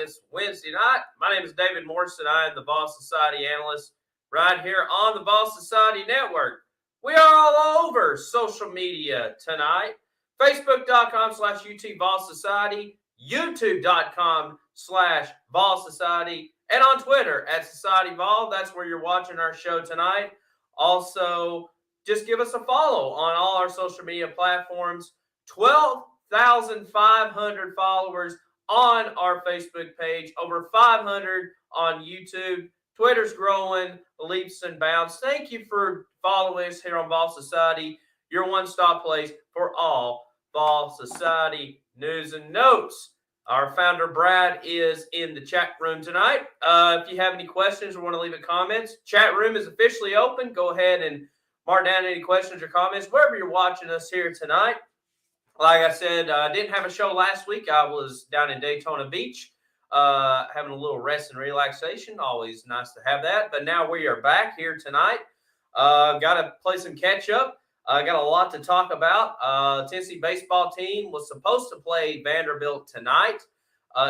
It's Wednesday night. My name is David Morrison. I am the Ball Society analyst right here on the Ball Society Network. We are all over social media tonight. Facebook.com/UT Ball Society, YouTube.com/Ball Society, and on Twitter @Society Ball. That's where you're watching our show tonight. Also, just give us a follow on all our social media platforms. 12,500 followers on our Facebook page, over 500 on YouTube. Twitter's growing leaps and bounds. Thank you for following us here on Ball Society, your one-stop place for all Ball Society news and notes. Our founder, Brad, is in the chat room tonight. If you have any questions or want to leave comments, chat room is officially open. Go ahead and mark down any questions or comments wherever you're watching us here tonight. Like I said, I didn't have a show last week. I was down in Daytona Beach having a little rest and relaxation. Always nice to have that. But now we are back here tonight. Got to play some catch up. Got a lot to talk about. Tennessee baseball team was supposed to play Vanderbilt tonight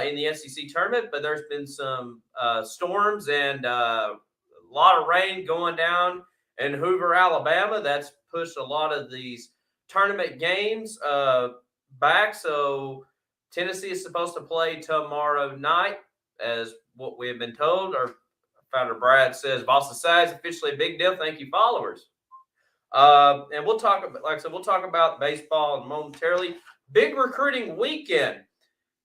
in the SEC tournament, but there's been some storms and a lot of rain going down in Hoover, Alabama. That's pushed a lot of these tournament games back. So Tennessee is supposed to play tomorrow night, as what we have been told. Our founder Brad says Ball Society is officially a big deal. Thank you, followers. And we'll talk about, like I said, we'll talk about baseball momentarily. Big recruiting weekend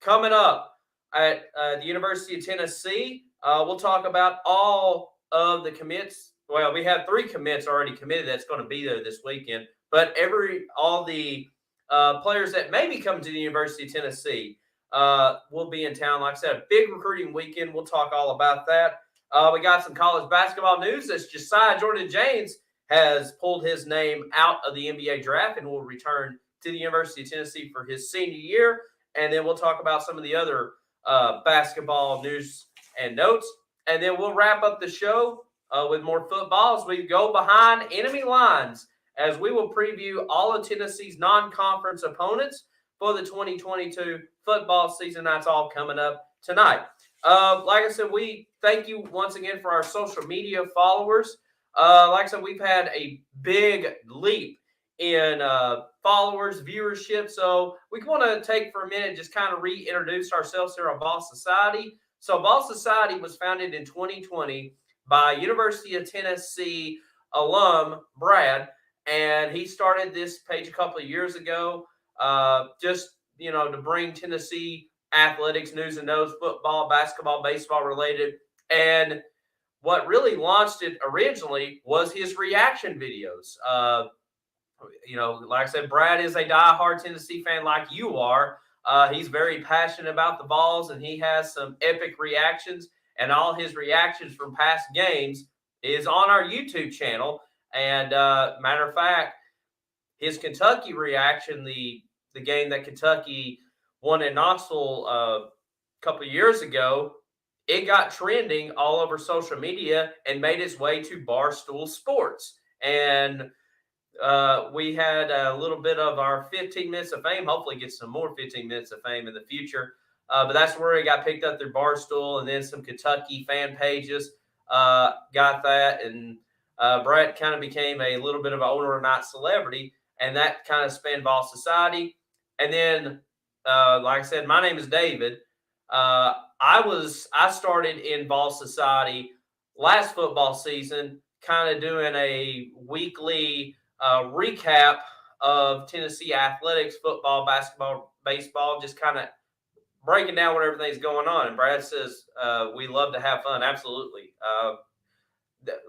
coming up at the University of Tennessee. We'll talk about all of the commits. Well, we have 3 commits already committed that's going to be there this weekend. But all the players that may be coming to the University of Tennessee will be in town. Like I said, a big recruiting weekend. We'll talk all about that. We got some college basketball news. As Josiah Jordan-James has pulled his name out of the NBA draft and will return to the University of Tennessee for his senior year. And then we'll talk about some of the other basketball news and notes. And then we'll wrap up the show with more football as we go behind enemy lines, as we will preview all of Tennessee's non-conference opponents for the 2022 football season. That's all coming up tonight. Like I said, we thank you once again for our social media followers. Like I said, we've had a big leap in followers, viewership. So we want to take for a minute, just kind of reintroduce ourselves here on Ball Society. So Ball Society was founded in 2020 by University of Tennessee alum Brad. And he started this page a couple of years ago, just, to bring Tennessee athletics, news and notes, football, basketball, baseball related. And what really launched it originally was his reaction videos. Like I said, Brad is a diehard Tennessee fan like you are. He's very passionate about the Vols, and he has some epic reactions. And all his reactions from past games is on our YouTube channel. And matter of fact, his Kentucky reaction, the game that Kentucky won in Knoxville a couple of years ago, it got trending all over social media and made its way to Barstool Sports. And we had a little bit of our 15 minutes of fame. Hopefully get some more 15 minutes of fame in the future. But that's where it got picked up through Barstool, and then some Kentucky fan pages got that. And Brett kind of became a little bit of an owner or not celebrity, and that kind of spanned Ball Society. And then, like I said, my name is David. I started in Ball Society last football season, kind of doing a weekly recap of Tennessee athletics, football, basketball, baseball, just kind of breaking down what everything's going on. And Brad says, we love to have fun. Absolutely.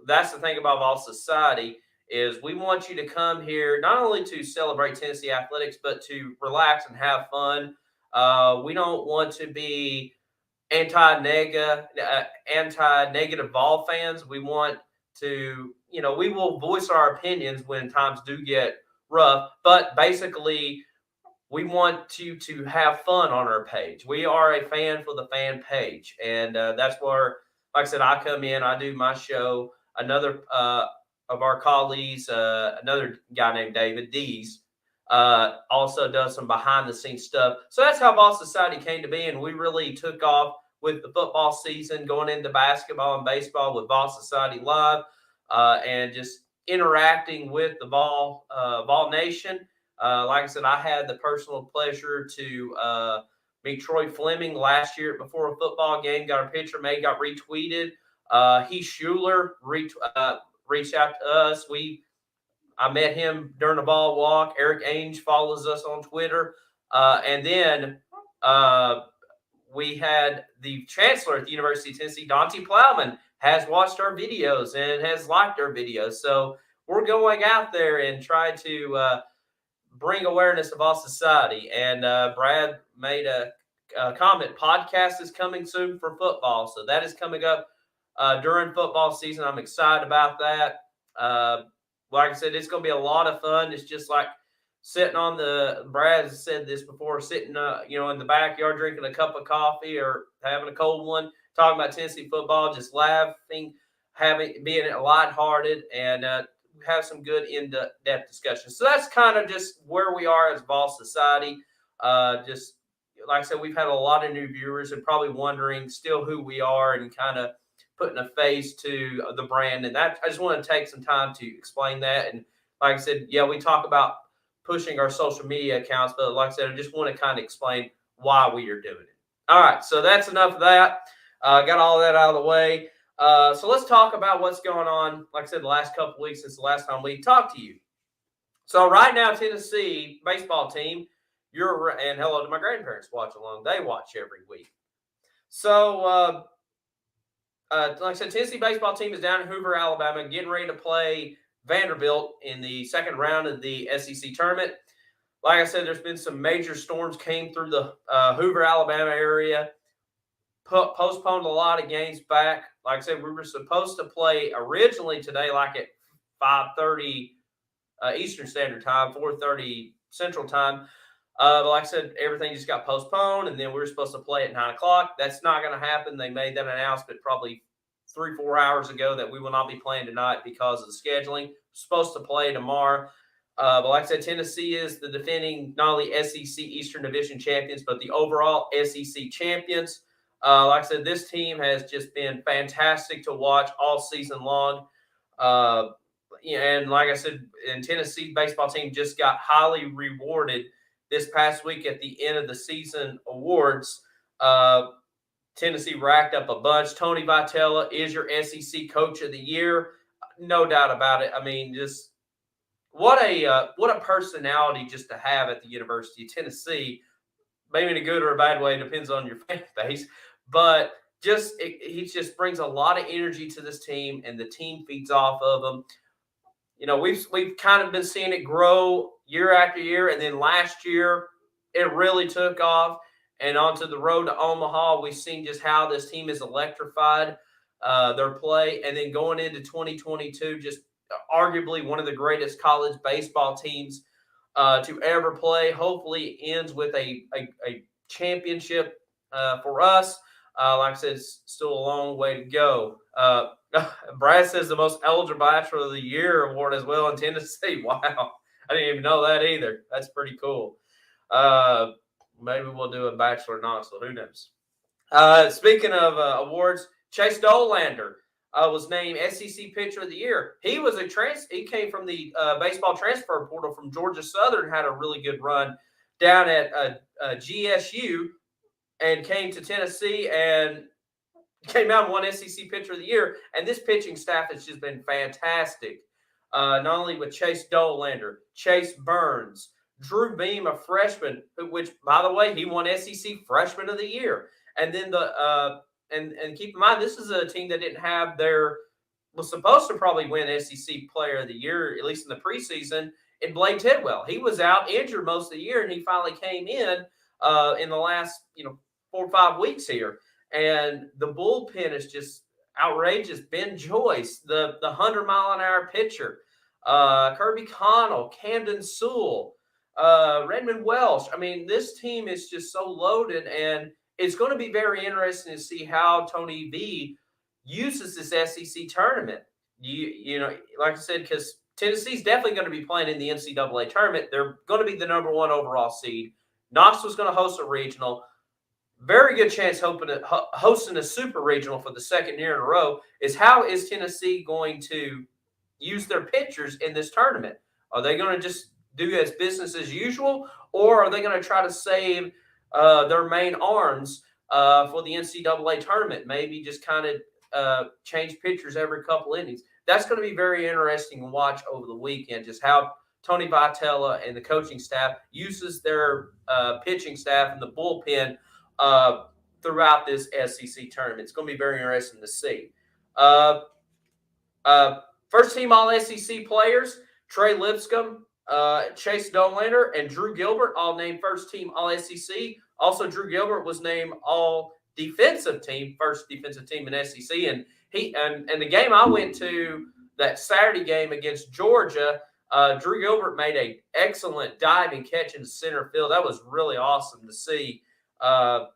That's the thing about Ball Society is we want you to come here not only to celebrate Tennessee athletics, but to relax and have fun. We don't want to be anti-negative Vol fans. We want to, we will voice our opinions when times do get rough, but basically we want you to have fun on our page. We are a fan for the fan page, and that's where, like I said, I come in, I do my show. Another of our colleagues, another guy named David Dees, also does some behind-the-scenes stuff. So that's how Ball Society came to be, and we really took off with the football season going into basketball and baseball with Vol Society Live, and just interacting with the Vol Nation. Like I said, I had the personal pleasure to meet Troy Fleming last year before a football game. Got a picture made, got retweeted. Heath Schuler reached out to us. I met him during the ball walk. Eric Ainge follows us on Twitter. And then we had the chancellor at the University of Tennessee, Dante Plowman, has watched our videos and has liked our videos. So we're going out there and try to bring awareness of all society. And Brad made a comment, podcast is coming soon for football. So that is coming up during football season. I'm excited about that. Like I said, it's going to be a lot of fun. It's just like sitting on Brad has said this before, sitting, in the backyard drinking a cup of coffee or having a cold one, talking about Tennessee football, just laughing, being lighthearted, and have some good in-depth discussions. So that's kind of just where we are as Vol Society. Just like I said, we've had a lot of new viewers and probably wondering still who we are and kind of putting a face to the brand. And that I just want to take some time to explain that. And like I said, yeah, we talk about pushing our social media accounts, but like I said, I just want to kind of explain why we are doing it. All right, so that's enough of that. Got all that out of the way. So let's talk about what's going on, like I said, the last couple of weeks since the last time we talked to you. So right now, Tennessee baseball team, and hello to my grandparents watch along. They watch every week. So like I said, Tennessee baseball team is down in Hoover, Alabama, getting ready to play Vanderbilt in the second round of the SEC tournament. Like I said, there's been some major storms came through the Hoover, Alabama area, postponed a lot of games back. Like I said, we were supposed to play originally today, like at 5:30 Eastern Standard Time, 4:30 Central Time. But like I said, everything just got postponed, and then we were supposed to play at 9 o'clock. That's not going to happen. They made that announcement probably 3-4 hours ago that we will not be playing tonight because of the scheduling. We're supposed to play tomorrow. But like I said, Tennessee is the defending not only SEC Eastern Division champions, but the overall SEC champions. Like I said, this team has just been fantastic to watch all season long. And like I said, and Tennessee baseball team just got highly rewarded this past week at the end of the season awards. Tennessee racked up a bunch. Tony Vitello is your SEC Coach of the Year. No doubt about it. I mean, just what a personality just to have at the University of Tennessee. Maybe in a good or a bad way, depends on your fan base. But he just brings a lot of energy to this team, and the team feeds off of him. We've kind of been seeing it grow year after year, and then last year it really took off. And onto the road to Omaha, we've seen just how this team is electrified their play, and then going into 2022, just arguably one of the greatest college baseball teams to ever play. Hopefully, ends with a championship for us. Like I said, it's still a long way to go. Brad says the most eligible Bachelor of the Year award as well in Tennessee. Wow. I didn't even know that either. That's pretty cool. Maybe we'll do a Bachelor in Knoxville. Who knows? Speaking of awards, Chase Dolander was named SEC Pitcher of the Year. He was he came from the baseball transfer portal from Georgia Southern, had a really good run down at GSU, and came to Tennessee and came out and won SEC Pitcher of the Year. And this pitching staff has just been fantastic. Not only with Chase Dolander, Chase Burns, Drew Beam, a freshman, which, by the way, he won SEC Freshman of the Year. And then and keep in mind, this is a team that didn't have was supposed to probably win SEC Player of the Year, at least in the preseason, in Blake Tidwell. He was out injured most of the year, and he finally came in the last 4 or 5 weeks here. And the bullpen is just outrageous. Ben Joyce, the 100-mile-an-hour pitcher, Kirby Connell, Camden Sewell, Redmond Welsh. I mean, this team is just so loaded, and it's going to be very interesting to see how Tony V uses this SEC tournament. Like I said, because Tennessee's definitely going to be playing in the NCAA tournament. They're going to be the number 1 overall seed. Knoxville's going to host a regional. very good chance hosting a super regional for the second year in a row. Is how is Tennessee going to use their pitchers in this tournament? Are they going to just do as business as usual, or are they going to try to save their main arms for the NCAA tournament? Maybe just kind of change pitchers every couple innings. That's going to be very interesting to watch over the weekend, just how Tony Vitella and the coaching staff uses their pitching staff and the bullpen throughout this SEC tournament. It's going to be very interesting to see. First team All SEC players, Trey Lipscomb, Chase Dollander, and Drew Gilbert all named first team All SEC. Also, Drew Gilbert was named All Defensive Team, first defensive team in SEC. And the game I went to, that Saturday game against Georgia, Drew Gilbert made an excellent diving catch in the center field. That was really awesome to see. Like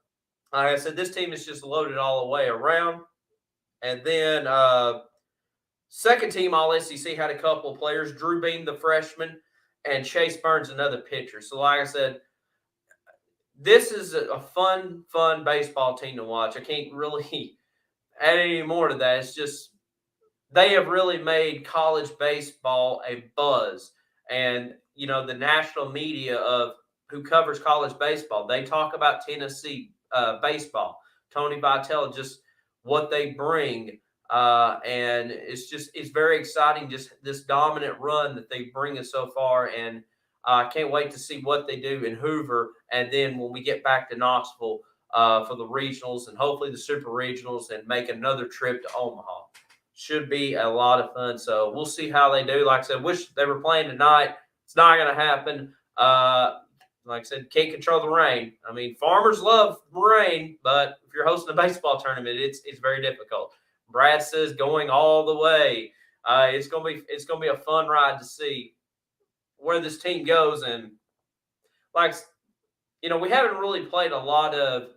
I said, this team is just loaded all the way around. And then second team All SEC had a couple of players, Drew Beam, the freshman, and Chase Burns, another pitcher. So like I said, this is a fun baseball team to watch. I can't really add any more to that. It's just they have really made college baseball a buzz. And, you know, the national media of who covers college baseball, they talk about Tennessee baseball. Tony Vitale, just what they bring. And it's very exciting, just this dominant run that they bring us so far. And I can't wait to see what they do in Hoover. And then when we get back to Knoxville for the regionals and hopefully the super regionals and make another trip to Omaha. Should be a lot of fun. So we'll see how they do. Like I said, wish they were playing tonight. It's not going to happen. Like I said, can't control the rain. I mean, farmers love rain, but if you're hosting a baseball tournament, it's very difficult. Brad says going all the way. It's gonna be a fun ride to see where this team goes. And like, you know, we haven't really played a lot of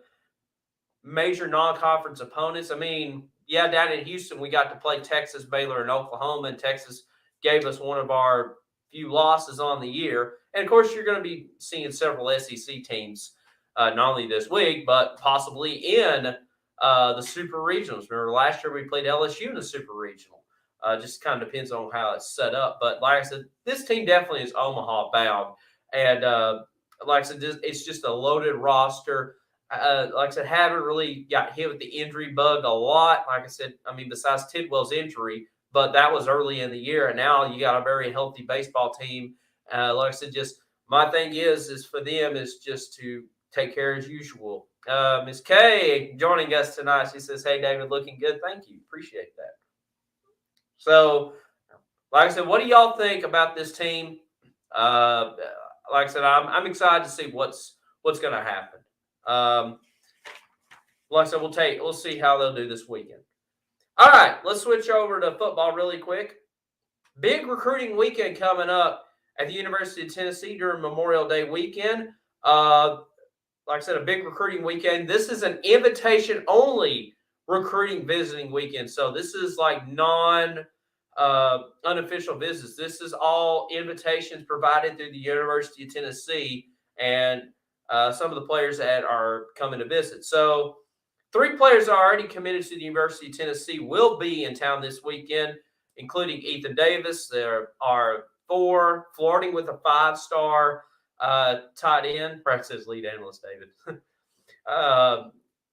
major non-conference opponents. I mean, yeah, down in Houston, we got to play Texas, Baylor, and Oklahoma, and Texas gave us one of our few losses on the year. And, of course, you're going to be seeing several SEC teams, not only this week, but possibly in the Super Regionals. Remember, last year we played LSU in the Super Regional. Just kind of depends on how it's set up. But, like I said, this team definitely is Omaha bound. And, like I said, it's just a loaded roster. Like I said, haven't really got hit with the injury bug a lot. Like I said, I mean, besides Tidwell's injury, but that was early in the year, and now you got a very healthy baseball team. Like I said, just my thing is for them is just to take care as usual. Ms. K joining us tonight. She says, "Hey, David, looking good. Thank you. Appreciate that." So, like I said, what do y'all think about this team? Like I said, I'm excited to see what's going to happen. Like I said, we'll see how they'll do this weekend. All right, let's switch over to football really quick. Big recruiting weekend coming up at the University of Tennessee during Memorial Day weekend. Like I said, a big recruiting weekend. This is an invitation-only recruiting visiting weekend. So this is like unofficial visits. This is all invitations provided through the University of Tennessee and some of the players that are coming to visit. So 3 players are already committed to the University of Tennessee will be in town this weekend, including Ethan Davis. There are 4 flirting with a 5-star tight end. Perhaps his lead analyst, David.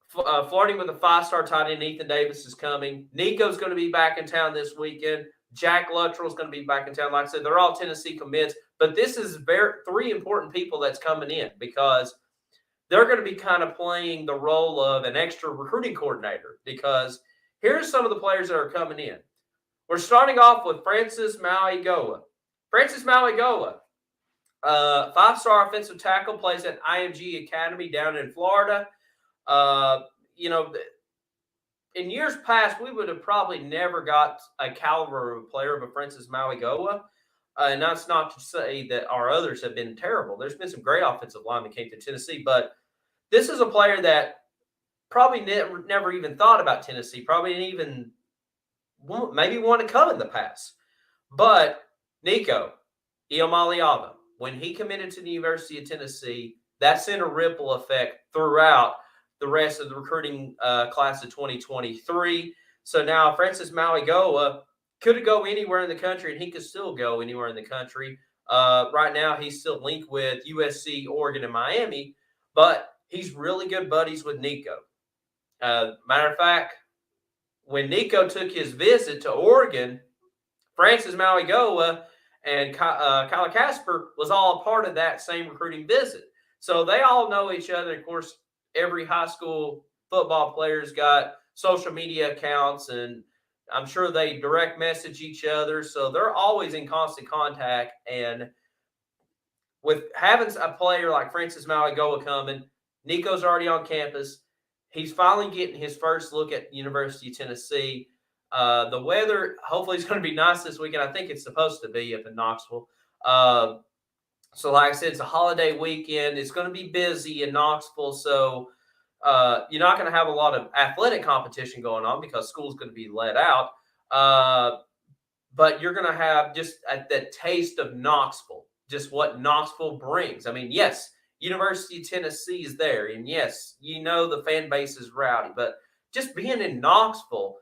Flirting with a 5-star tight end, Ethan Davis is coming. Nico's going to be back in town this weekend. Jack Luttrell's going to be back in town. Like I said, they're all Tennessee commits. But this is 3 important people that's coming in because they're going to be kind of playing the role of an extra recruiting coordinator because here's some of the players that are coming in. We're starting off with Francis Mauigoa. Francis Mauigoa, 5-star offensive tackle, plays at IMG Academy down in Florida. You know, in years past, we would have probably never got a caliber of a player of a Francis Mauigoa. And that's not to say that our others have been terrible. There's been some great offensive linemen came to Tennessee, but this is a player that probably never even thought about Tennessee, probably didn't even maybe want to come in the past. But Nico Iamaleava, when he committed to the University of Tennessee, that sent a ripple effect throughout the rest of the recruiting class of 2023. So now Francis Mauigoa could go anywhere in the country, and he could still go anywhere in the country. Right now, he's still linked with USC, Oregon, and Miami, but he's really good buddies with Nico. Matter of fact, when Nico took his visit to Oregon, Francis Mauigoa and Kyler Casper was all a part of that same recruiting visit. So they all know each other. Of course, every high school football player's got social media accounts, and I'm sure they direct message each other. So they're always in constant contact. And with having a player like Francis Mauigoa coming, Nico's already on campus. He's finally getting his first look at University of Tennessee. The weather, hopefully, is going to be nice this weekend. I think it's supposed to be up in Knoxville. So, like I said, it's a holiday weekend. It's going to be busy in Knoxville. So, you're not going to have a lot of athletic competition going on because school's going to be let out. But you're going to have just that taste of Knoxville, just what Knoxville brings. I mean, yes, University of Tennessee is there. And yes, the fan base is rowdy. But just being in Knoxville,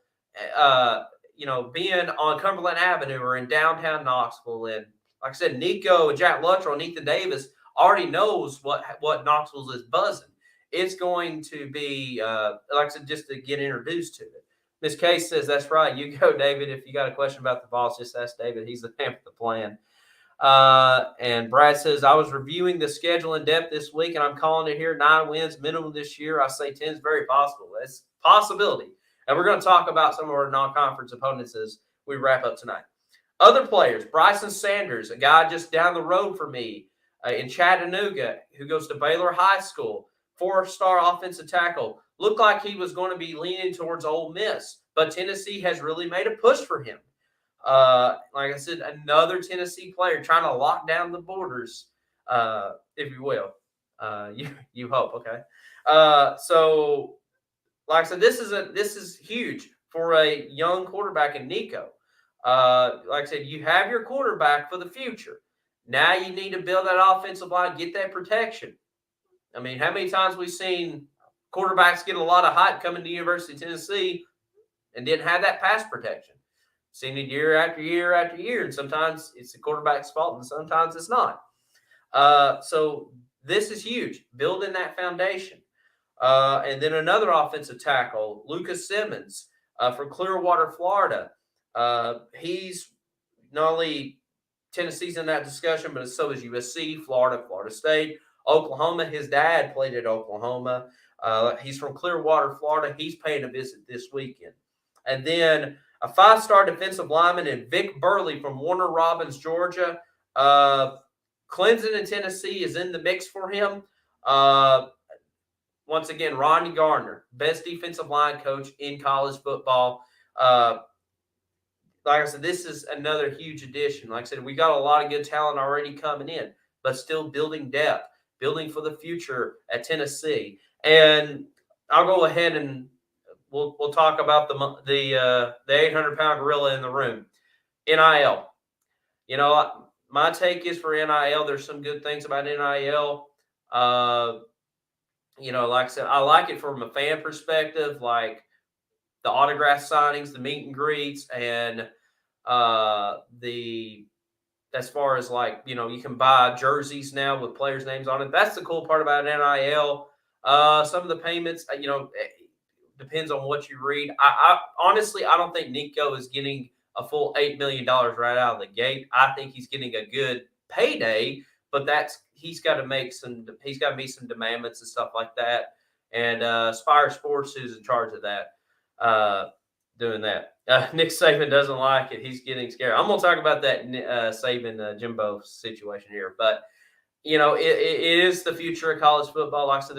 being on Cumberland Avenue or in downtown Knoxville, and like I said, Nico, Jack Luttrell, and Ethan Davis already knows what Knoxville is buzzing. It's going to be, like I said, just to get introduced to it. Miss Case says, that's right. You go, David. If you got a question about the Vols, just ask David. He's the man with the plan. And Brad says, I was reviewing the schedule in depth this week, and I'm calling it here 9 wins minimum this year. I say 10 is very possible. That's a possibility. And we're going to talk about some of our non-conference opponents as we wrap up tonight. Other players, Bryson Sanders, a guy just down the road from me in Chattanooga who goes to Baylor High School, 4-star offensive tackle. Looked like he was going to be leaning towards Ole Miss, but Tennessee has really made a push for him. Like I said, another Tennessee player trying to lock down the borders, if you will. You hope, okay? So, like I said, this is huge for a young quarterback in Nico. Like I said, you have your quarterback for the future. Now you need to build that offensive line, get that protection. I mean, how many times we've seen quarterbacks get a lot of hype coming to University of Tennessee and didn't have that pass protection? Seen it year after year after year, and sometimes it's the quarterback's fault, and sometimes it's not. So this is huge, building that foundation. And then another offensive tackle, Lucas Simmons from Clearwater, Florida. He's not only Tennessee's in that discussion, but so is USC, Florida, Florida State, Oklahoma. His dad played at Oklahoma. He's from Clearwater, Florida. He's paying a visit this weekend. And then a 5-star defensive lineman in Vic Burley from Warner Robins, Georgia. Clemson and Tennessee is in the mix for him. Once again, Ronnie Gardner, best defensive line coach in college football. Like I said, this is another huge addition. Like I said, we got a lot of good talent already coming in, but still building depth, building for the future at Tennessee. And I'll go ahead and we'll talk about the 800-pound gorilla in the room, NIL. My take is for NIL. There's some good things about NIL. Like I said, I like it from a fan perspective, like the autograph signings, the meet and greets, and as far as you can buy jerseys now with players' names on it. That's the cool part about NIL. Some of the payments, depends on what you read. I honestly, I don't think Nico is getting a full $8 million right out of the gate. I think he's getting a good payday, but he's got to meet some demandments and stuff like that. And Spire Sports, who's in charge of that, doing that. Nick Saban doesn't like it. He's getting scared. I'm going to talk about that Saban Jimbo situation here. But, it is the future of college football. Like I said,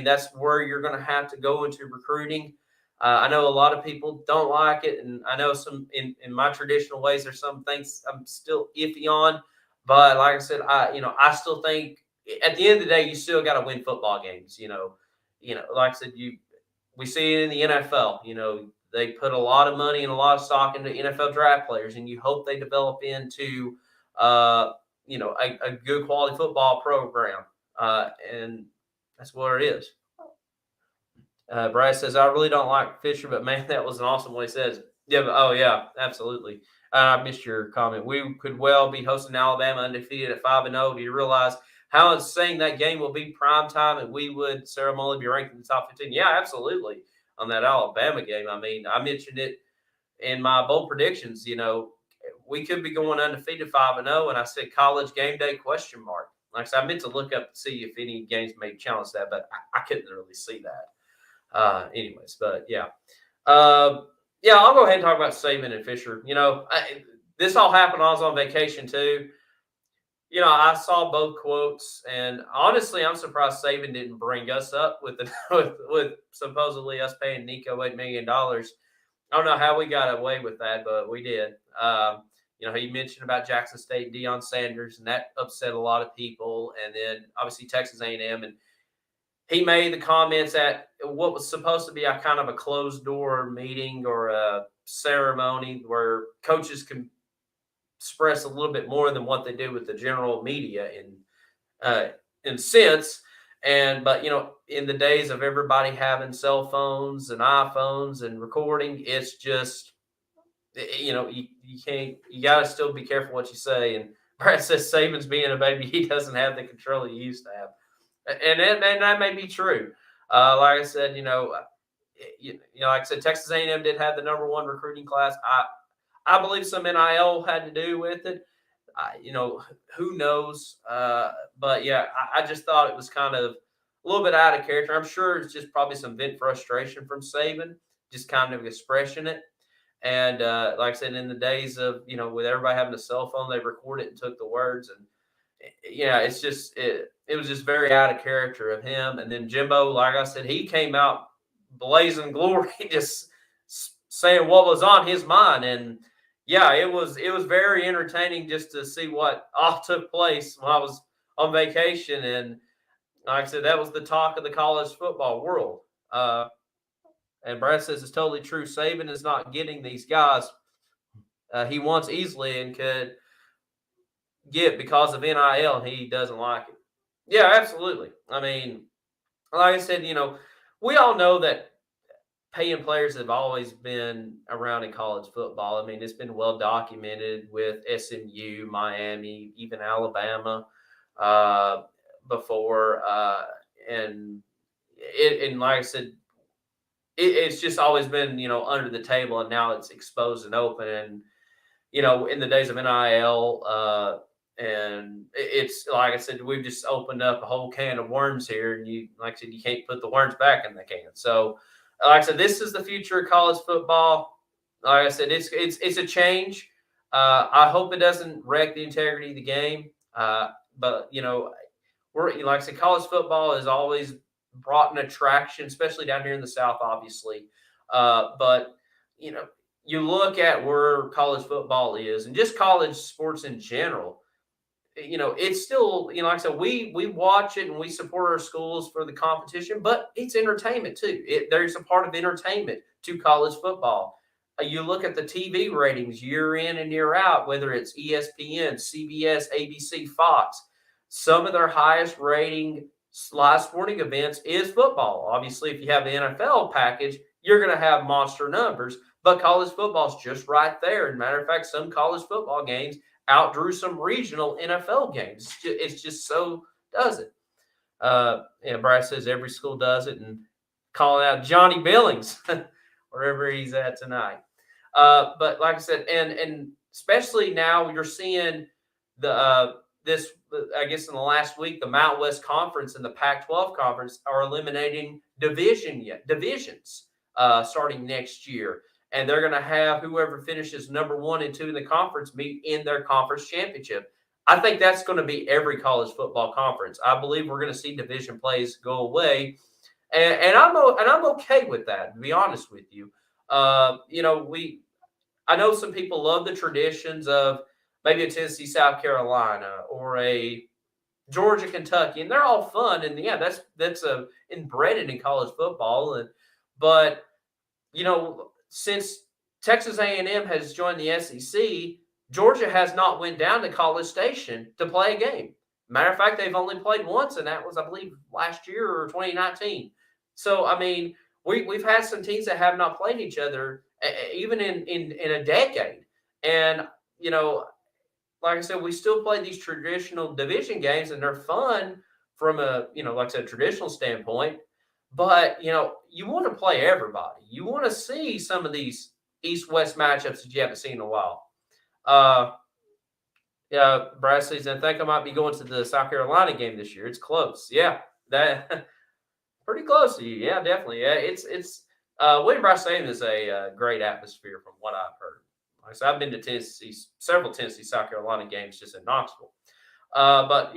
that's where you're going to have to go into recruiting. I know a lot of people don't like it. And I know some in my traditional ways, there's some things I'm still iffy on. But like I said, I still think at the end of the day, you still got to win football games. Like I said, we see it in the NFL. They put a lot of money and a lot of stock into NFL draft players, and you hope they develop into, a good quality football program. And that's what it is. Brad says, I really don't like Fisher, but man, that was an awesome what he says. Yeah, but, oh, yeah, absolutely. I missed your comment. We could well be hosting Alabama undefeated at 5-0. Do you realize how insane that game will be prime time and we would ceremonially be ranked in the top 15? Yeah, absolutely. On that Alabama game. I mean, I mentioned it in my bold predictions. We could be going undefeated 5-0, and I said college game day question mark. Like I said, I meant to look up to see if any games may challenge that, but I couldn't really see that. Anyways, but yeah. Yeah, I'll go ahead and talk about Saban and Fisher. This all happened when I was on vacation too. I saw both quotes, and honestly, I'm surprised Saban didn't bring us up with with supposedly us paying Nico $8 million. I don't know how we got away with that, but we did. He mentioned about Jackson State, Deion Sanders, and that upset a lot of people. And then obviously Texas A&M, and he made the comments at what was supposed to be a kind of a closed door meeting or a ceremony where coaches can express a little bit more than what they do with the general media in sense. But in the days of everybody having cell phones and iPhones and recording, it's just you can't, you got to still be careful what you say. And Brad says Saban's being a baby, he doesn't have the control he used to have, and that may be true. Like I said, like I said, Texas A&M did have the #1 recruiting class. I believe some NIL had to do with it. Who knows? But yeah, I just thought it was kind of a little bit out of character. I'm sure it's just probably some vent frustration from Saban, just kind of expressing it. And like I said, in the days of, with everybody having a cell phone, they recorded it and took the words. And yeah, it's just, it was just very out of character of him. And then Jimbo, like I said, he came out blazing glory, just saying what was on his mind. And yeah, it was very entertaining just to see what all took place when I was on vacation. And like I said, that was the talk of the college football world. And Brad says it's totally true. Saban is not getting these guys he wants easily and could get because of NIL, and he doesn't like it. Yeah, absolutely. I mean, like I said, we all know that paying players have always been around in college football. I mean, it's been well documented with SMU, Miami, even Alabama before. And like I said, it's just always been, under the table, and now it's exposed and open. And, in the days of NIL, and it's like I said, we've just opened up a whole can of worms here. And like I said, you can't put the worms back in the can. So, like I said, this is the future of college football. Like I said, it's a change. I hope it doesn't wreck the integrity of the game. But we're, like I said, college football has always brought an attraction, especially down here in the South, obviously. But you look at where college football is, and just college sports in general. It's still, like I said, we watch it and we support our schools for the competition, but it's entertainment too. There's a part of entertainment to college football. You look at the TV ratings year in and year out, whether it's ESPN, CBS, ABC, Fox. Some of their highest rating live sporting events is football. Obviously, if you have the NFL package, you're going to have monster numbers, but college football is just right there. As a matter of fact, some college football games outdrew some regional NFL games. It's just so does it. Brad says every school does it, and calling out Johnny Billings wherever he's at tonight. But like I said, and especially now you're seeing this, I guess in the last week, the Mountain West Conference and the Pac-12 Conference are eliminating divisions starting next year. And they're going to have whoever finishes number 1 and 2 in the conference meet in their conference championship. I think that's going to be every college football conference. I believe we're going to see division plays go away, and I'm okay with that. To be honest with you, I know some people love the traditions of maybe a Tennessee, South Carolina, or a Georgia, Kentucky, and they're all fun. And yeah, that's inbred in college football, but since Texas A&M has joined the SEC, Georgia has not went down to College Station to play a game. Matter of fact, they've only played once, and that was, I believe, last year or 2019. So, I mean, we've had some teams that have not played each other even in a decade. And, like I said, we still play these traditional division games, and they're fun from a, like I said, traditional standpoint. But, you want to play everybody. You want to see some of these East-West matchups that you haven't seen in a while. Yeah, Brad says, I think I might be going to the South Carolina game this year. It's close. Yeah, that pretty close to you. Yeah, definitely. Yeah, it's William Bryce Stadium is a great atmosphere from what I've heard. Like I said, I've been to several Tennessee, South Carolina games just in Knoxville. But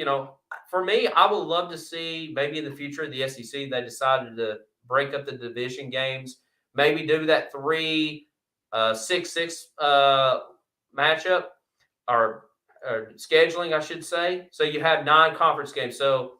for me, I would love to see maybe in the future the SEC they decided to break up the division games, maybe do that 3-6-6 matchup or scheduling, I should say. So you have 9 conference games. So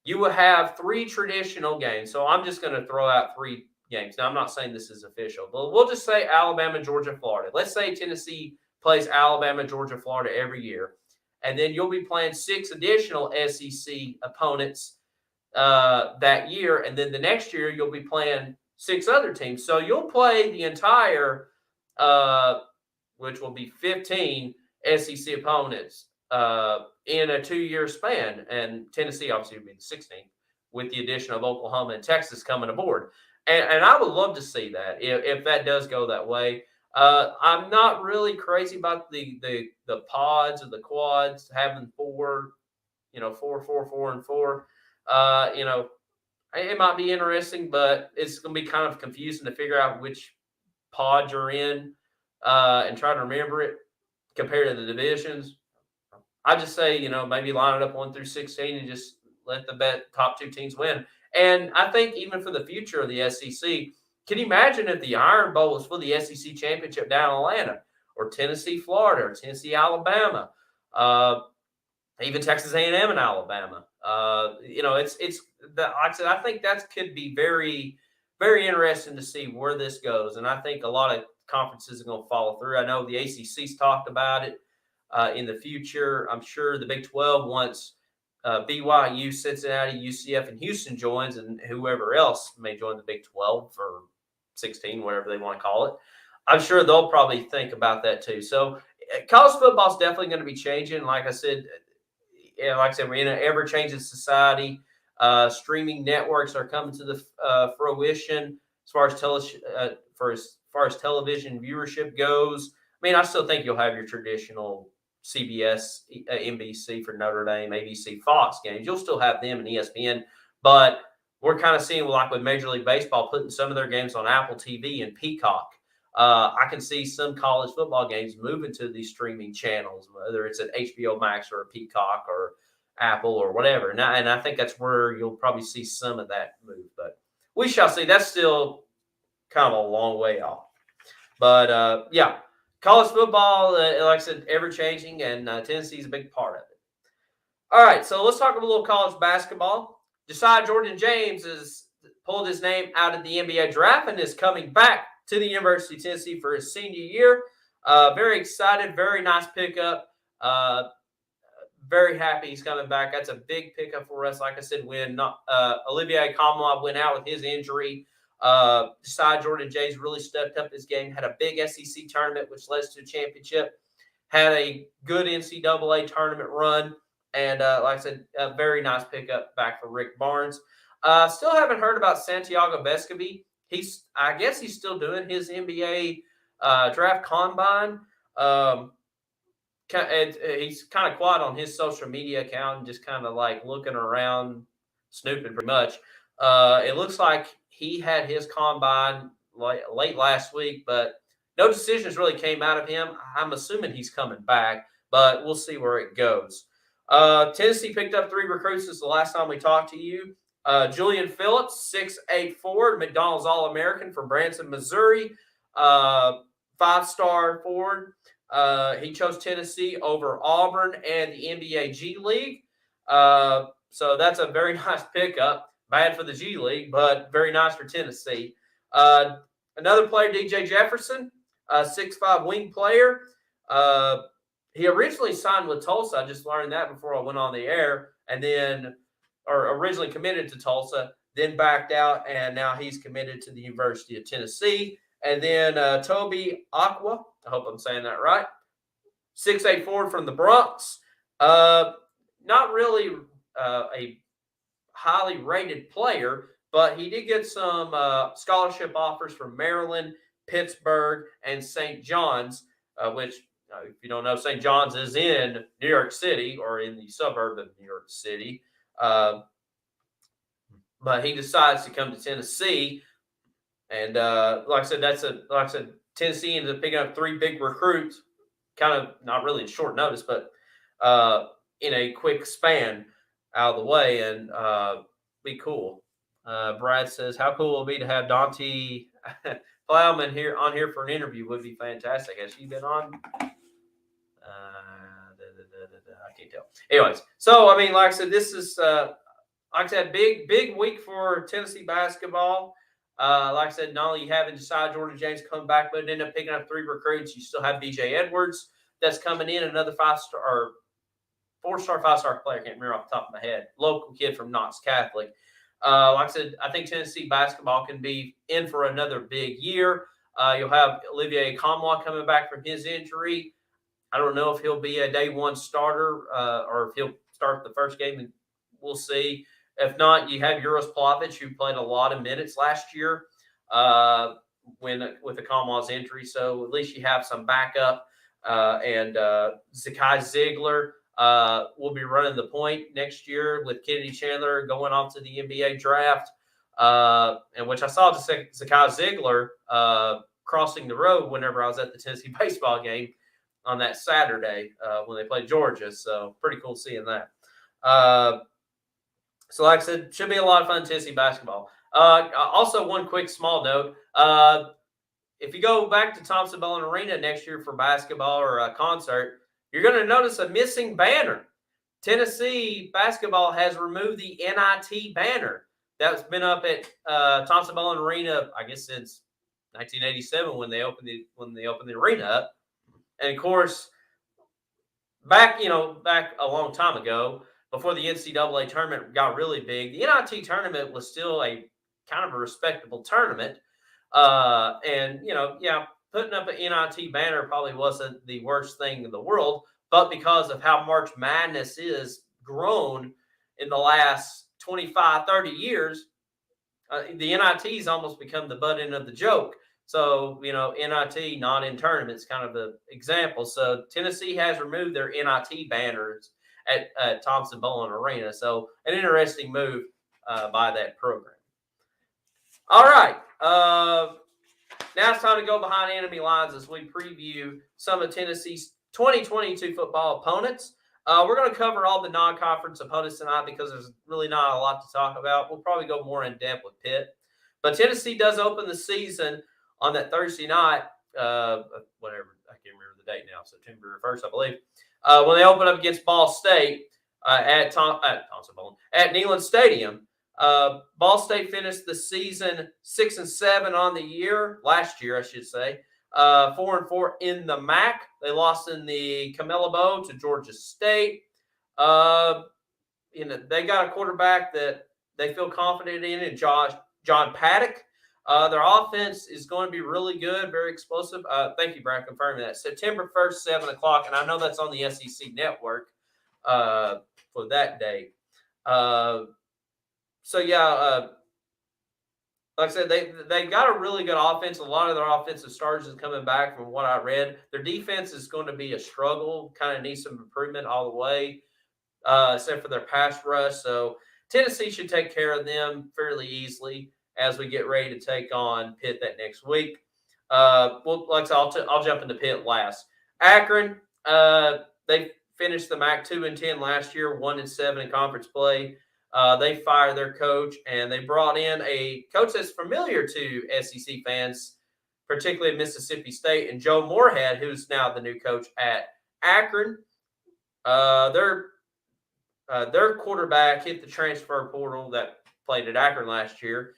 you will have 3 traditional games. So I'm just going to throw out 3 games. Now, I'm not saying this is official, but we'll just say Alabama, Georgia, Florida. Let's say Tennessee plays Alabama, Georgia, Florida every year. And then you'll be playing 6 additional SEC opponents that year. And then the next year, you'll be playing 6 other teams. So you'll play the entire, which will be 15 SEC opponents in a 2-year span. And Tennessee obviously would be the 16th with the addition of Oklahoma and Texas coming aboard. And I would love to see that if that does go that way. I'm not really crazy about the pods or the quads having 4, 4, 4, 4, and 4. It might be interesting, but it's going to be kind of confusing to figure out which pod you're in and try to remember it compared to the divisions. I just say, maybe line it up 1 through 16 and just let the top 2 teams win. And I think even for the future of the SEC, can you imagine if the Iron Bowl was for the SEC championship down in Atlanta, or Tennessee, Florida, or Tennessee, Alabama, even Texas A&M and Alabama? It's like I said, I think that could be very, very interesting to see where this goes. And I think a lot of conferences are going to follow through. I know the ACC's talked about it in the future. I'm sure the Big 12 wants BYU, Cincinnati, UCF, and Houston joins, and whoever else may join the Big 12 or 16, whatever they want to call it. I'm sure they'll probably think about that too. So college football is definitely going to be changing. Like I said, we're in an ever-changing society. Streaming networks are coming to the fruition as far as television viewership goes. I mean, I still think you'll have your traditional CBS, NBC for Notre Dame, ABC, Fox games. You'll still have them and ESPN, but we're kind of seeing, like with Major League Baseball, putting some of their games on Apple TV and Peacock. I can see some college football games moving to these streaming channels, whether it's at HBO Max or a Peacock or Apple or whatever. And I think that's where you'll probably see some of that move. But we shall see. That's still kind of a long way off. But, yeah, college football, like I said, ever-changing, and Tennessee is a big part of it. All right, so let's talk a little college basketball. Josiah Jordan-James has pulled his name out of the NBA draft and is coming back to the University of Tennessee for his senior year. Very excited, very nice pickup. Very happy he's coming back. That's a big pickup for us. Like I said, when Olivier Kamala went out with his injury, Josiah Jordan-James really stepped up his game, had a big SEC tournament, which led to a championship, had a good NCAA tournament run, and like I said, a very nice pickup back for Rick Barnes. Still haven't heard about Santiago Vescovi. I guess he's still doing his NBA draft combine. He's kind of quiet on his social media account and just kind of like looking around, snooping pretty much. It looks like he had his combine late last week, but no decisions really came out of him. I'm assuming he's coming back, but we'll see where it goes. Tennessee picked up 3 recruits since the last time we talked to you. Julian Phillips, 6'8" forward, McDonald's All-American from Branson, Missouri, 5-star forward. He chose Tennessee over Auburn and the NBA G League. So that's a very nice pickup. Bad for the G League, but very nice for Tennessee. Another player, DJ Jefferson, 6'5" wing player. He originally signed with Tulsa. I just learned that before I went on the air. And then, or originally committed to Tulsa. then backed out, and now he's committed to the University of Tennessee. And then Toby Aqua, I hope I'm saying that right, 6'8" forward from the Bronx. Not really a highly rated player, but he did get some scholarship offers from Maryland, Pittsburgh, and St. John's, which, if you don't know, St. John's is in New York City, or in the suburb of New York City. But he decides to come to Tennessee. And like I said, Tennessee ended up picking up 3 big recruits, kind of not really in short notice, but in a quick span out of the way, and be cool. Brad says, "How cool will it be to have Dante Plowman on here for an interview? Would be fantastic." Has she been on? I can't tell. Anyways, so I mean, like I said, this is like I said, big week for Tennessee basketball. Like I said, not only having Josiah Jordan-James come back, but ended up picking up 3 recruits. You still have BJ Edwards that's coming in, another 5-star or 4-star, 5-star player. I can't remember off the top of my head. Local kid from Knox Catholic. Like I said, I think Tennessee basketball can be in for another big year. You'll have Olivier Kamwa coming back from his injury. I don't know if he'll be a day one starter or if he'll start the first game, and we'll see. If not, you have Uros Plavich, who played a lot of minutes last year with the Kamwa's injury. So at least you have some backup. And Zakai Ziegler will be running the point next year with Kennedy Chandler going off to the NBA draft. And which I saw Zakai Ziegler crossing the road whenever I was at the Tennessee baseball game on that Saturday when they played Georgia. So pretty cool seeing that. So like I said, should be a lot of fun Tennessee basketball. Also, one quick small note. If you go back to Thompson-Boling Arena next year for basketball or a concert, you're going to notice a missing banner. Tennessee basketball has removed the NIT banner that's been up at Thompson-Boling Arena, I guess, since 1987 when they opened the arena up. And of course, back a long time ago, before the NCAA tournament got really big, the NIT tournament was still a kind of a respectable tournament. And putting up an NIT banner probably wasn't the worst thing in the world, but because of how March Madness is grown in the last 25, 30 years, the NIT's almost become the butt end of the joke. So, NIT, not in tournaments, kind of the example. So Tennessee has removed their NIT banners at Thompson-Boling Arena. So an interesting move by that program. All right. Now it's time to go behind enemy lines as we preview some of Tennessee's 2022 football opponents. We're going to cover all the non-conference opponents tonight because there's really not a lot to talk about. We'll probably go more in depth with Pitt. But Tennessee does open the season on that Thursday night, whatever, I can't remember the date now, September 1st, I believe, when they open up against Ball State at Neyland Stadium. Ball State finished the season 6-7 on the year, last year, I should say, 4-4 in the MAC. They lost in the Camelo Bowl to Georgia State. They got a quarterback that they feel confident in John Paddock. Their offense is going to be really good, very explosive. Thank you, Brad, confirming that. September 1st, 7 o'clock, and I know that's on the SEC network for that date. Like I said, they got a really good offense. A lot of their offensive stars is coming back from what I read. Their defense is going to be a struggle, kind of needs some improvement all the way, except for their pass rush. So Tennessee should take care of them fairly easily as we get ready to take on Pitt that next week. Like I said, I'll jump into Pitt last. Akron, they finished the MAC 2-10 last year, 1-7 in conference play. They fired their coach, and they brought in a coach that's familiar to SEC fans, particularly Mississippi State, and Joe Moorhead, who's now the new coach at Akron. Their quarterback hit the transfer portal that played at Akron last year.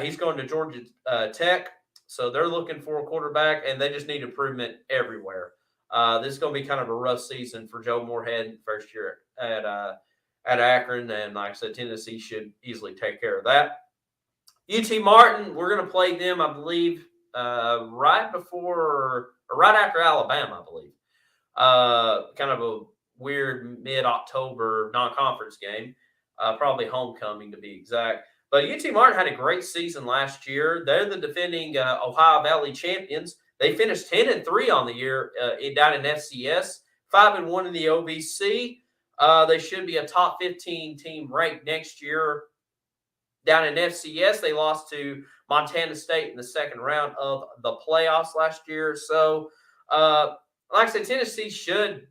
He's going to Georgia Tech, so they're looking for a quarterback, and they just need improvement everywhere. This is going to be kind of a rough season for Joe Moorhead first year at at Akron, and like I said, Tennessee should easily take care of that. UT Martin, we're going to play them, I believe, right before or right after Alabama, I believe. Kind of a weird mid-October non-conference game, probably homecoming to be exact. But UT Martin had a great season last year. They're the defending Ohio Valley champions. They finished 10-3 on the year down in FCS, 5-1 in the OVC. They should be a top 15 team ranked next year. Down in FCS, they lost to Montana State in the second round of the playoffs last year. So, like I said, Tennessee should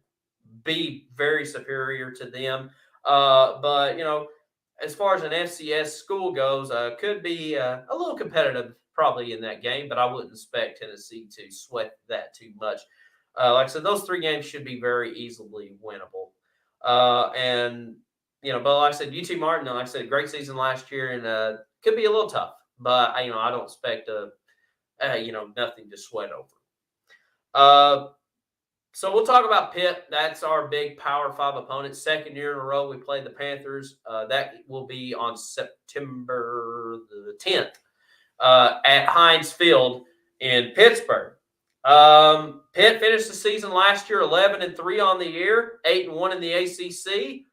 be very superior to them. But, as far as an FCS school goes, could be a little competitive probably in that game, but I wouldn't expect Tennessee to sweat that too much. Like I said, those three games should be very easily winnable. But like I said, UT Martin, like I said, great season last year, and could be a little tough. But I don't expect nothing to sweat over. So we'll talk about Pitt. That's our big Power 5 opponent. Second year in a row we played the Panthers. That will be on September the 10th at Heinz Field in Pittsburgh. Pitt finished the season last year 11-3 on the year, 8-1 in the ACC.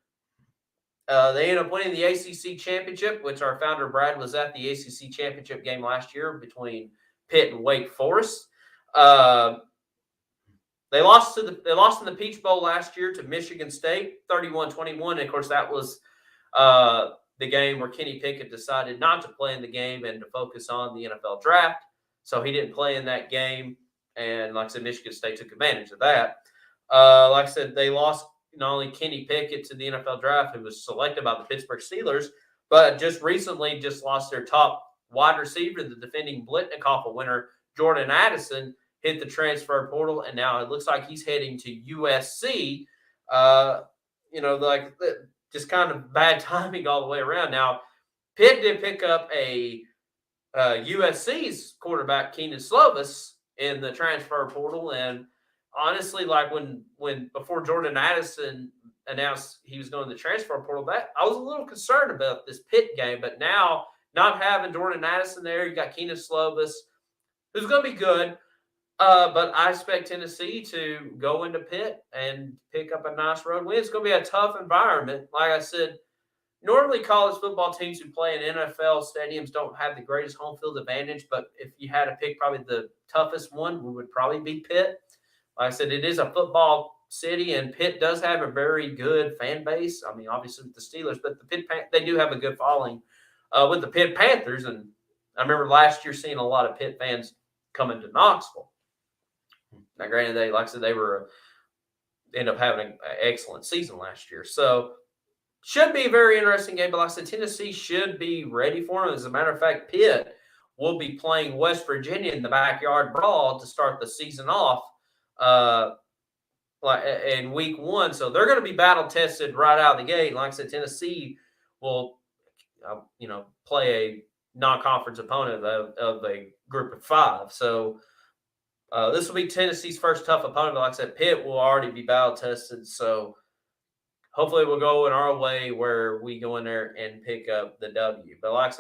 They ended up winning the ACC championship, which our founder Brad was at the ACC championship game last year between Pitt and Wake Forest. They lost in the Peach Bowl last year to Michigan State, 31-21. And of course, that was the game where Kenny Pickett decided not to play in the game and to focus on the NFL draft. So he didn't play in that game. And like I said, Michigan State took advantage of that. Like I said, they lost not only Kenny Pickett to the NFL draft, who was selected by the Pittsburgh Steelers, but just recently lost their top wide receiver, the defending Blitnikoff winner, Jordan Addison, hit the transfer portal, and now it looks like he's heading to USC. Just kind of bad timing all the way around. Now, Pitt did pick up a USC's quarterback, Keenan Slovis, in the transfer portal, and honestly, like when before Jordan Addison announced he was going to the transfer portal, that I was a little concerned about this Pitt game. But now, not having Jordan Addison there, you got Keenan Slovis, who's going to be good. But I expect Tennessee to go into Pitt and pick up a nice road win. It's going to be a tough environment. Like I said, normally college football teams who play in NFL stadiums don't have the greatest home field advantage. But if you had to pick probably the toughest one, we would probably be Pitt. Like I said, it is a football city, and Pitt does have a very good fan base. I mean, obviously with the Steelers, but they do have a good following with the Pitt Panthers. And I remember last year seeing a lot of Pitt fans coming to Knoxville. Now, granted, they ended up having an excellent season last year. So, should be a very interesting game. But like I said, Tennessee should be ready for them. As a matter of fact, Pitt will be playing West Virginia in the backyard brawl to start the season off in week 1. So, they're going to be battle tested right out of the gate. Like I said, Tennessee will, play a non-conference opponent of a group of 5. So, this will be Tennessee's first tough opponent. Like I said, Pitt will already be battle tested. So hopefully we'll go in our way where we go in there and pick up the W. But like I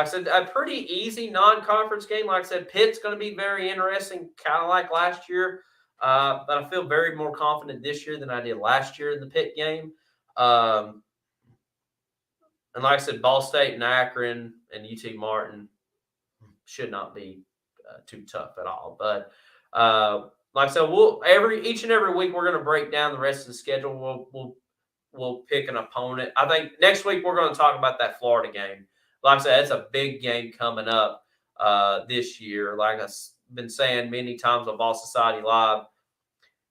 said, a pretty easy non-conference game. Like I said, Pitt's going to be very interesting, kind of like last year. But I feel very more confident this year than I did last year in the Pitt game. And like I said, Ball State and Akron and UT Martin should not be too tough at all. But like I said, each and every week we're going to break down the rest of the schedule. We'll pick an opponent. I think next week we're going to talk about that Florida game. Like I said, it's a big game coming up this year. Like I've been saying many times on Ball Society Live,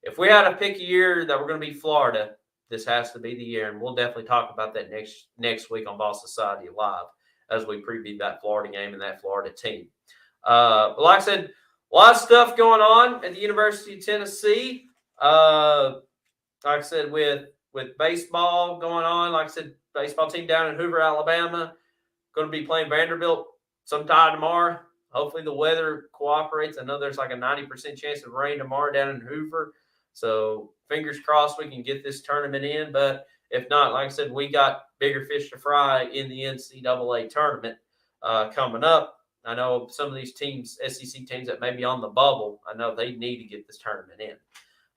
if we had to pick a year that we're going to be Florida, this has to be the year. And we'll definitely talk about that next week on Ball Society Live as we preview that Florida game and that Florida team. But like I said, a lot of stuff going on at the University of Tennessee. Like I said, with baseball going on, like I said, baseball team down in Hoover, Alabama, going to be playing Vanderbilt sometime tomorrow. Hopefully the weather cooperates. I know there's like a 90% chance of rain tomorrow down in Hoover. So fingers crossed we can get this tournament in. But if not, like I said, we got bigger fish to fry in the NCAA tournament coming up. I know some of these teams, SEC teams that may be on the bubble, I know they need to get this tournament in.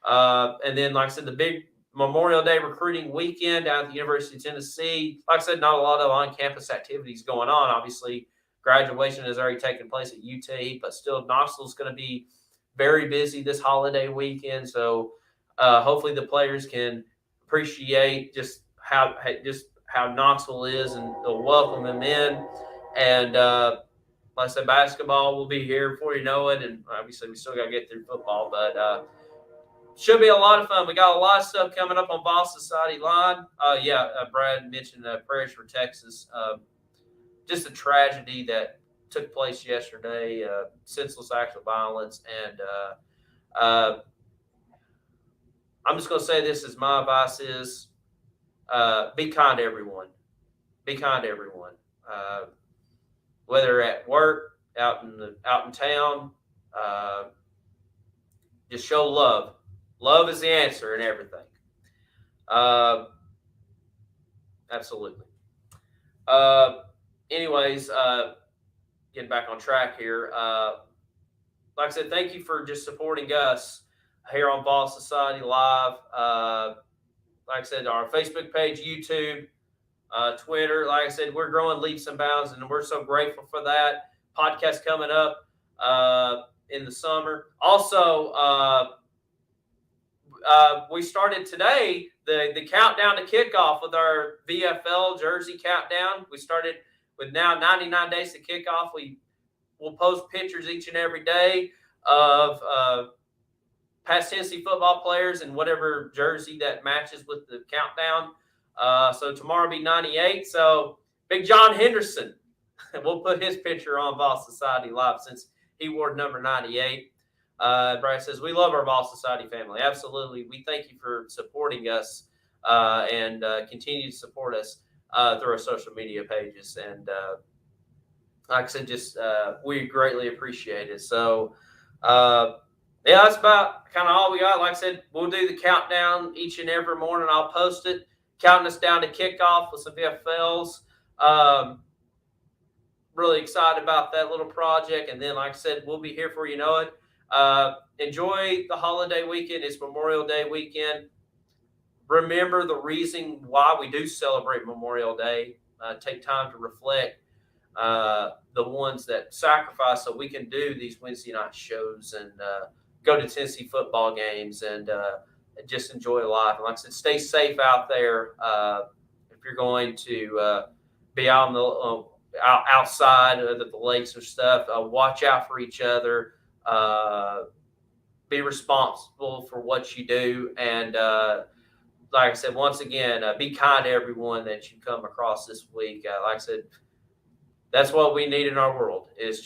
And then, like I said, the big Memorial Day recruiting weekend down at the University of Tennessee. Like I said, not a lot of on-campus activities going on. Obviously, graduation has already taken place at UT, but still Knoxville's going to be very busy this holiday weekend. So hopefully the players can appreciate just how Knoxville is, and they'll welcome them in. And like I said, basketball will be here before you know it. And obviously we still got to get through football, but should be a lot of fun. We got a lot of stuff coming up on Vol Society Line. Brad mentioned prayers for Texas. Just a tragedy that took place yesterday, senseless acts of violence. And I'm just going to say this as my advice is be kind to everyone. Be kind to everyone. Whether at work, out in town, just show love. Love is the answer in everything. Absolutely. Anyways, getting back on track here. Like I said, thank you for just supporting us here on Vol Society Live. Like I said, our Facebook page, YouTube, Twitter. Like I said, we're growing leaps and bounds, and we're so grateful for that. Podcast coming up in the summer. Also, we started today the countdown to kickoff with our VFL jersey countdown. We started with now 99 days to kickoff. We'll post pictures each and every day of past Tennessee football players and whatever jersey that matches with the countdown. So tomorrow will be 98. So Big John Henderson, we'll put his picture on Vol Society Live since he wore number 98. Brad says, we love our Vol Society family. Absolutely. We thank you for supporting us and continue to support us through our social media pages. And like I said, just we greatly appreciate it. So, that's about kind of all we got. Like I said, we'll do the countdown each and every morning. I'll post it, counting us down to kickoff with some VFLs. Really excited about that little project. And then, like I said, we'll be here for you know it. Enjoy the holiday weekend. It's Memorial Day weekend. Remember the reason why we do celebrate Memorial Day. Take time to reflect the ones that sacrifice so we can do these Wednesday night shows and go to Tennessee football games and just enjoy life. And like I said, stay safe out there. If you're going to be out on the outside of the lakes or stuff, watch out for each other. Be responsible for what you do. And like I said, once again, be kind to everyone that you come across this week. Like I said, that's what we need in our world is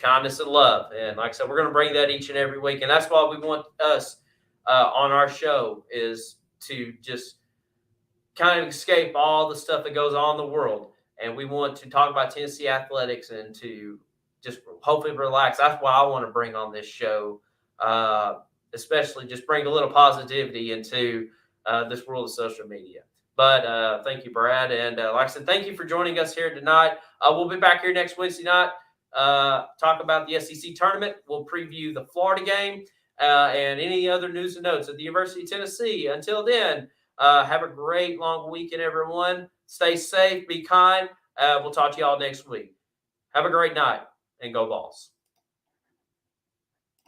kindness and love. And like I said, we're going to bring that each and every week. And that's why we want us on our show is to just kind of escape all the stuff that goes on in the world. And we want to talk about Tennessee athletics and to just hopefully relax. That's why I want to bring on this show, especially just bring a little positivity into this world of social media. But thank you, Brad. And like I said, thank you for joining us here tonight. We'll be back here next Wednesday night, talk about the SEC tournament. We'll preview the Florida game and any other news and notes at the University of Tennessee. Until then, have a great long weekend, everyone. Stay safe, be kind. We'll talk to you all next week. Have a great night and go Vols.